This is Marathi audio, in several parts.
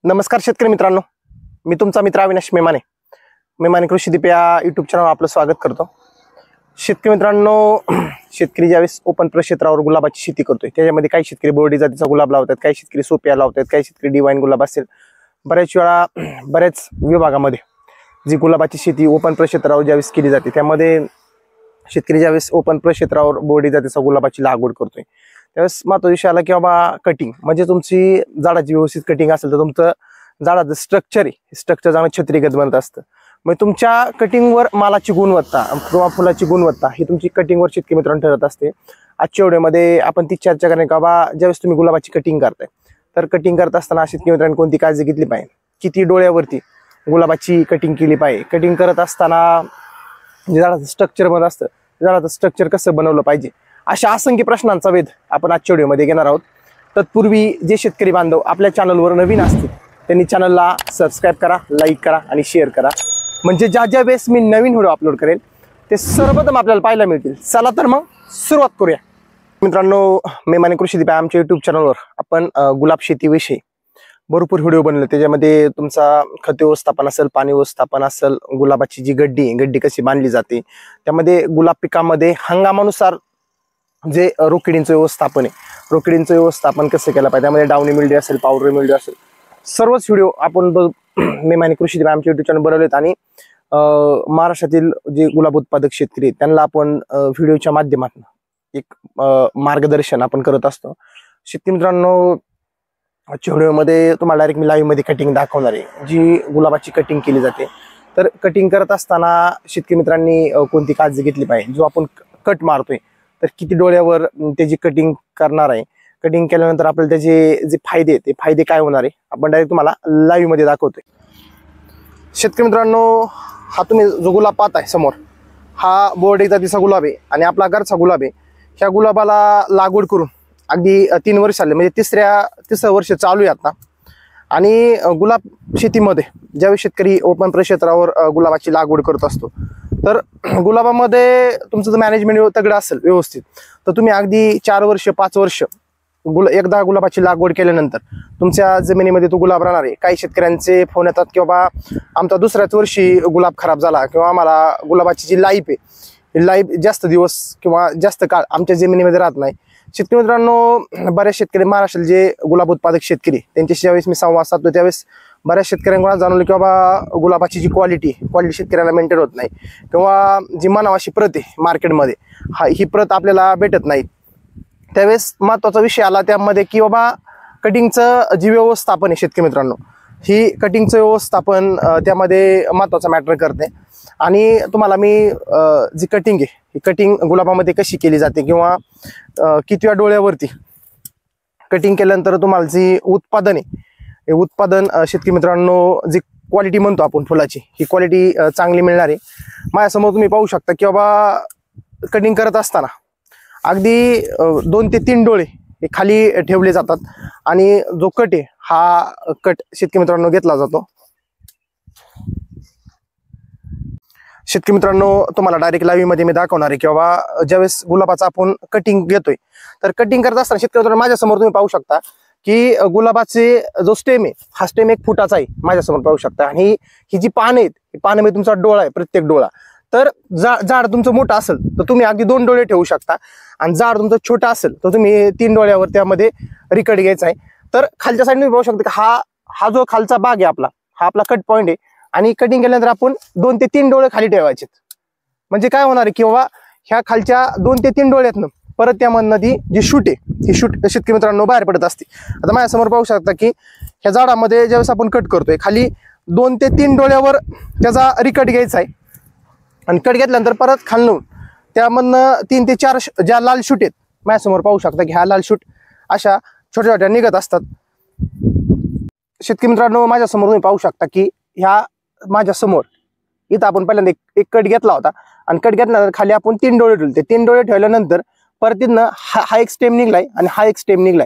नमस्कार शेतकरी मित्रांनो, मी तुमचा मित्र अविनाश मेमाने कृषीदीप या यूट्यूब चॅनलवर आपलं स्वागत करतो। शेतकरी मित्रांनो, शेतकरी ज्यावेळेस ओपन प्रक्षेत्रावर गुलाबाची शेती करतोय त्याच्यामध्ये काही शेतकरी बोर्डी जातीचा गुलाब लावतात, काही शेतकरी सोपिया लावतात, काही शेतकरी डिवाइन गुलाब असेल। बऱ्याच वेळा बऱ्याच विभागामध्ये जी गुलाबाची शेती ओपन प्रक्षेत्रावर ज्यावेळेस केली जाते त्यामध्ये शेतकरी ज्यावेळेस ओपन प्रक्षेत्रावर बोर्डी जातीचा गुलाबाची लागवड करतोय त्यावेळेस महत्त्वाचा विषय आला की बाबा कटिंग, म्हणजे तुमची झाडाची व्यवस्थित कटिंग असेल तर तुमचं झाडाचं स्ट्रक्चर आहे स्ट्रक्चर चांगलं छत्रीगत बनत असतं। मग तुमच्या कटिंगवर मालाची गुणवत्ता किंवा फुलाची गुणवत्ता ही तुमची कटिंगवर शेतकरी मित्रांनो ठरत असते। आजच्या व्हिडिओमध्ये आपण ती चर्चा करणे का बाबा ज्यावेळेस तुम्ही गुलाबाची कटिंग करताय तर कटिंग करत असताना शेतकरी मित्रांनो कोणती काळजी घेतली पाहिजे, किती डोळ्यावरती गुलाबाची कटिंग केली पाहिजे, कटिंग करत असताना जे झाडाचं स्ट्रक्चर बनत असतं झाडाचं स्ट्रक्चर कसं बनवलं पाहिजे, अशा असंख्य प्रश्नांचा वेध आपण आजच्या व्हिडिओमध्ये घेणार आहोत। तत्पूर्वी जे शेतकरी बांधव आपल्या चॅनलवर नवीन असतील त्यांनी चॅनलला सबस्क्राईब करा, लाईक करा आणि शेअर करा, म्हणजे ज्या ज्या वेळेस मी नवीन व्हिडिओ अपलोड करेल ते सर्वप्रथम आपल्याला पाहायला मिळतील। चला तर मग सुरुवात करूया। मित्रांनो, मेमाने कृषीदीप आमच्या यूट्यूब चॅनलवर आपण गुलाब शेतीविषयी भरपूर व्हिडिओ बनवले। त्याच्यामध्ये तुमचा खत व्यवस्थापन असेल, पाणी व्यवस्थापन असेल, गुलाबाची जी गड्डी कशी बांधली जाते, त्यामध्ये गुलाब पिकामध्ये हंगामानुसार जे रोकिडींचं व्यवस्थापन आहे, रोकिडींचं व्यवस्थापन कसं केलं पाहिजे, त्यामध्ये डाउनी मिल्ड्यू असेल, पावडर मिल्ड्यू असेल, सर्वच व्हिडिओ आपण मेमाने कृषीदीप आमच्या यूट्यूब चॅनल बनवलेत। आणि महाराष्ट्रातील जे गुलाब उत्पादक शेतकरी आहेत त्यांना आपण व्हिडिओच्या माध्यमातून एक मार्गदर्शन आपण करत असतो। शेतकरी मित्रांनो, आजच्या व्हिडिओमध्ये तुम्हाला डायरेक्ट मी लाईव्ह मध्ये कटिंग दाखवणार आहे, जी गुलाबाची कटिंग केली जाते। तर कटिंग करत असताना शेतकरी मित्रांनी कोणती काळजी घेतली पाहिजे, जो आपण कट मारतोय तर किती डोळ्यावर त्याची कटिंग करणार आहे, कटिंग केल्यानंतर आपल्याला त्याचे जे फायदे ते फायदे काय होणार आहे आपण डायरेक्ट तुम्हाला लाईव्ह मध्ये दाखवतोय। शेतकरी मित्रांनो, हा तुम्ही जो गुलाब पाहताय समोर हा बोर्डी जातीचा गुलाब आहे आणि आपला घरचा गुलाब आहे। ह्या गुलाबाला लागवड करून अगदी 3 वर्ष आले, म्हणजे तिसरं वर्ष चालू आहे आता। आणि गुलाब शेतीमध्ये ज्यावेळी शेतकरी ओपन प्रक्षेत्रावर गुलाबाची लागवड करत असतो तर गुलाबामध्ये तुमचं जर मॅनेजमेंट तगडं असेल व्यवस्थित तर तुम्ही अगदी 4 वर्ष 5 वर्ष एकदा गुलाबाची लागवड केल्यानंतर तुमच्या जमिनीमध्ये तो गुलाब राहणार आहे। काही शेतकऱ्यांचे फोन येतात की बाबा आमचा दुसऱ्याच वर्षी गुलाब खराब झाला किंवा आम्हाला गुलाबाची जी लाईफ आहे लाईफ जास्त दिवस किंवा जास्त काळ आमच्या जमिनीमध्ये राहत नाही। शेतकरी मित्रांनो, बऱ्याच शेतकरी महाराष्ट्रात जे गुलाब उत्पादक शेतकरी त्यांच्याशी ज्यावेळेस मी संवाद साधतो त्यावेळेस बऱ्याच शेतकऱ्यांना जाणवलं की बाबा गुलाबाची जी क्वालिटी शेतकऱ्यांना मेंटेन होत नाही किंवा जी म्हणावाशी प्रत आहे मार्केटमध्ये ही प्रत आपल्याला भेटत नाही। त्यावेळेस महत्त्वाचा विषय आला त्यामध्ये की बाबा कटिंगचं जी व्यवस्थापन आहे शेतकरी मित्रांनो, ही कटिंगचं व्यवस्थापन त्यामध्ये महत्त्वाचा मॅटर करते। आणि तुम्हाला मी जी कटिंग आहे ही कटिंग गुलाबामध्ये कशी केली जाते किंवा कितव्या डोळ्यावरती कटिंग केल्यानंतर तुम्हाला जी उत्पादन आहे हे उत्पादन शेतकरी मित्रांनो जी क्वालिटी म्हणतो आपण फुलाची ही क्वालिटी चांगली मिळणार आहे। माझ्यासमोर तुम्ही पाहू शकता की बाबा कटिंग करत असताना अगदी 2 ते 3 डोळे हे खाली ठेवले जातात आणि जो कट आहे हा कट शेतकरी मित्रांनो घेतला जातो। शेतकरी मित्रांनो, तुम्हाला डायरेक्ट लाईव्ह मध्ये मी दाखवणार आहे की बाबा ज्यावेळेस गुलाबाचा आपण कटिंग घेतोय तर कटिंग करत असताना शेतकरी मित्रांनो माझ्यासमोर तुम्ही पाहू शकता की गुलाबाचे जो स्टेम आहे हा स्टेम 1 फुटाचा आहे, माझ्यासमोर पाहू शकता। आणि ही जी पानं आहेत पानामध्ये तुमचा डोळा आहे, प्रत्येक डोळा। तर झाड तुमचं मोठं असेल तर तुम्ही अगदी 2 डोळे ठेवू शकता आणि झाड तुमचं छोटं असेल तर तुम्ही 3 डोळ्यावर त्यामध्ये रिकट घ्यायचा आहे। तर खालच्या साईडने तुम्ही पाहू शकता की हा जो खालचा भाग आहे हा आपला कट पॉइंट आहे आणि कटिंग केल्यानंतर आपण 2 ते 3 डोळे खाली ठेवायचे। म्हणजे काय होणार आहे की बाबा ह्या खालच्या 2 ते 3 डोळ्यातनं परत त्यामधनं ती जी शूट आहे ही शूट शेतकरी मित्रांनो बाहेर पडत असते। आता माझ्यासमोर पाहू शकता की ह्या झाडामध्ये ज्यावेळेस आपण कट करतोय खाली 2 ते 3 डोळ्यावर त्याचा रिकट घ्यायचा आहे आणि कट घेतल्यानंतर परत खालून त्यामधनं 3 ते 4 ज्या लाल शूट आहेत माझ्यासमोर पाहू शकता की ह्या लाल शूट अशा छोट्या छोट्या निघत असतात। शेतकरी मित्रांनो, माझ्यासमोर तुम्ही पाहू शकता की ह्या माझ्यासमोर इथं आपण पहिल्यांदा एक कट घेतला होता आणि कट घेतल्यानंतर खाली आपण 3 डोळे ठेवले। ते 3 डोळे ठेवल्यानंतर परत तिथनं हा एक स्टेम निघलाय आणि हा एक स्टेम निघलाय।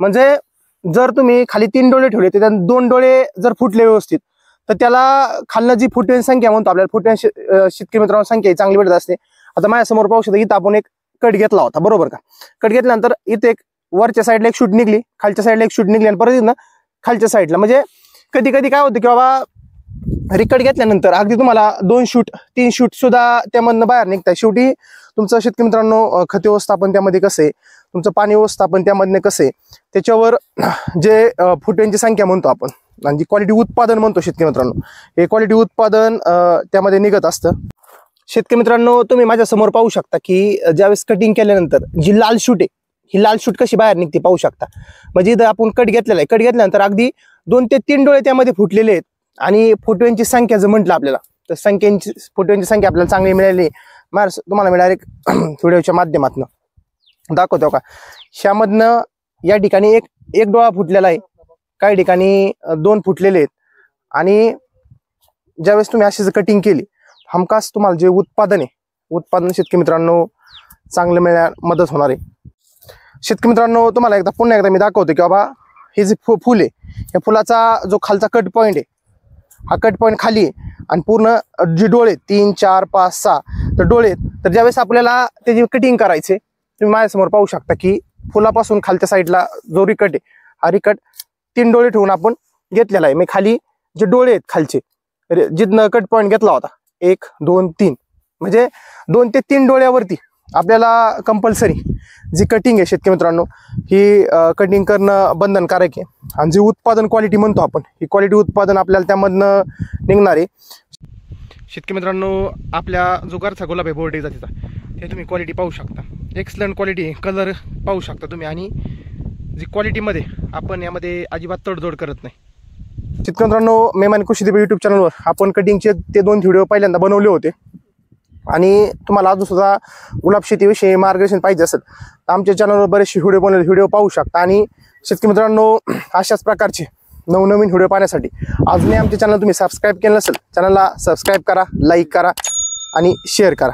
म्हणजे जर तुम्ही खाली 3 डोळे ठेवले तर 2 डोळे जर फुटले व्यवस्थित तर त्याला खालनं जी फुटव्यांची संख्या म्हणतो आपल्याला फुटव्यांची शेतकरी मित्रांनो संख्या चांगली भेटत असते। आता माझ्यासमोर पाहू शकता इथं आपण एक कट घेतला होता, बरोबर का? कट घेतल्यानंतर इथे एक वरच्या साईडला एक शूट निघली, खालच्या साईडला एक शूट निघली आणि परत इथनं खालच्या साईडला, म्हणजे कधी कधी काय होतं की बाबा रिकट घेतल्यानंतर अगदी तुम्हाला 2 शूट 3 शूट सुद्धा त्यामधनं बाहेर निघताय. शेवटी तुमचं शेतकरी मित्रांनो खत व्यवस्थापन त्यामध्ये कसं आहे, तुमचं पाणी व्यवस्थापन त्यामधनं कसं आहे, त्याच्यावर जे फुटव्यांची संख्या म्हणतो आपण आणि जी क्वालिटी उत्पादन म्हणतो शेतकरी मित्रांनो, हे क्वालिटी उत्पादन त्यामध्ये निघत असतं. शेतकरी मित्रांनो तुम्ही माझ्या समोर पाहू शकता की ज्यावेळेस कटिंग केल्यानंतर जी लाल शूट आहे, ही लाल शूट कशी बाहेर निघते पाहू शकता. म्हणजे इथं आपण कट घेतलेला आहे, कट घेतल्यानंतर अगदी 2 ते 3 डोळे त्यामध्ये फुटलेले आहेत. आणि फुटव्यांची संख्या जर म्हटलं आपल्याला तर फुटव्यांची संख्या आपल्याला चांगली मिळाली. तुम्हाला मी डायरेक्ट व्हिडिओच्या माध्यमातून दाखवतो का. ह्यामधनं या ठिकाणी एक डोळा फुटलेला आहे, काही ठिकाणी 2 फुटलेले आहेत. आणि ज्यावेळेस तुम्ही अशी जर कटिंग केली हमखास तुम्हाला जे उत्पादन शेतकरी मित्रांनो चांगलं मिळण्यास मदत होणार आहे. शेतकरी मित्रांनो तुम्हाला पुन्हा एकदा मी दाखवतो की बाबा हे जे फुल आहे, या फुलाचा जो खालचा कट पॉईंट आहे, हा कट पॉईंट खाली आहे आणि पूर्ण जे डोळे 3 4 5 6 तर डोळे. तर ज्यावेळेस आपल्याला त्याची कटिंग करायचे तुम्ही माझ्यासमोर पाहू शकता की फुलापासून खालच्या साईडला जो रिकट आहे, हा रिकट 3 डोळे ठेवून आपण घेतलेला आहे. मी खाली जे डोळे आहेत खालचे जिथनं कट पॉईंट घेतला होता 1 2 3 म्हणजे 2 ते 3 डोळ्यावरती आपल्याला कंपल्सरी जी कटिंग आहे शेतकरी मित्रांनो ही कटिंग करणं बंधनकारक आहे. आणि जे उत्पादन क्वालिटी म्हणतो आपण, ही क्वालिटी उत्पादन आपल्याला त्यामधनं निघणार आहे. शेतकरी मित्रांनो आपल्या जो घरचा गुलाब आहे बोर्डे जातीचा, ते तुम्ही क्वालिटी पाहू शकता. एक्सलंट क्वालिटी, कलर पाहू शकता तुम्ही. आणि जी क्वालिटीमध्ये आपण यामध्ये अजिबात तडजोड करत नाही. शेतकरी मित्रांनो मेहमान कृषी दीप यूट्यूब चॅनलवर आपण कटिंगचे ते 2 व्हिडिओ पहिल्यांदा बनवले होते. आणि तुम्हाला अजून सुद्धा गुलाब शेतीविषयी मार्गदर्शन पाहिजे असेल तर आमच्या चॅनलवर बरेचसे व्हिडिओ पाहू शकता. आणि शेतकरी मित्रांनो अशाच प्रकारचे नवनवीन व्हिडिओ पाहण्यासाठी अजूनही आमच्या चॅनल तुम्ही सबस्क्राईब केलं नसेल, चॅनलला सबस्क्राईब करा, लाईक करा आणि शेअर करा.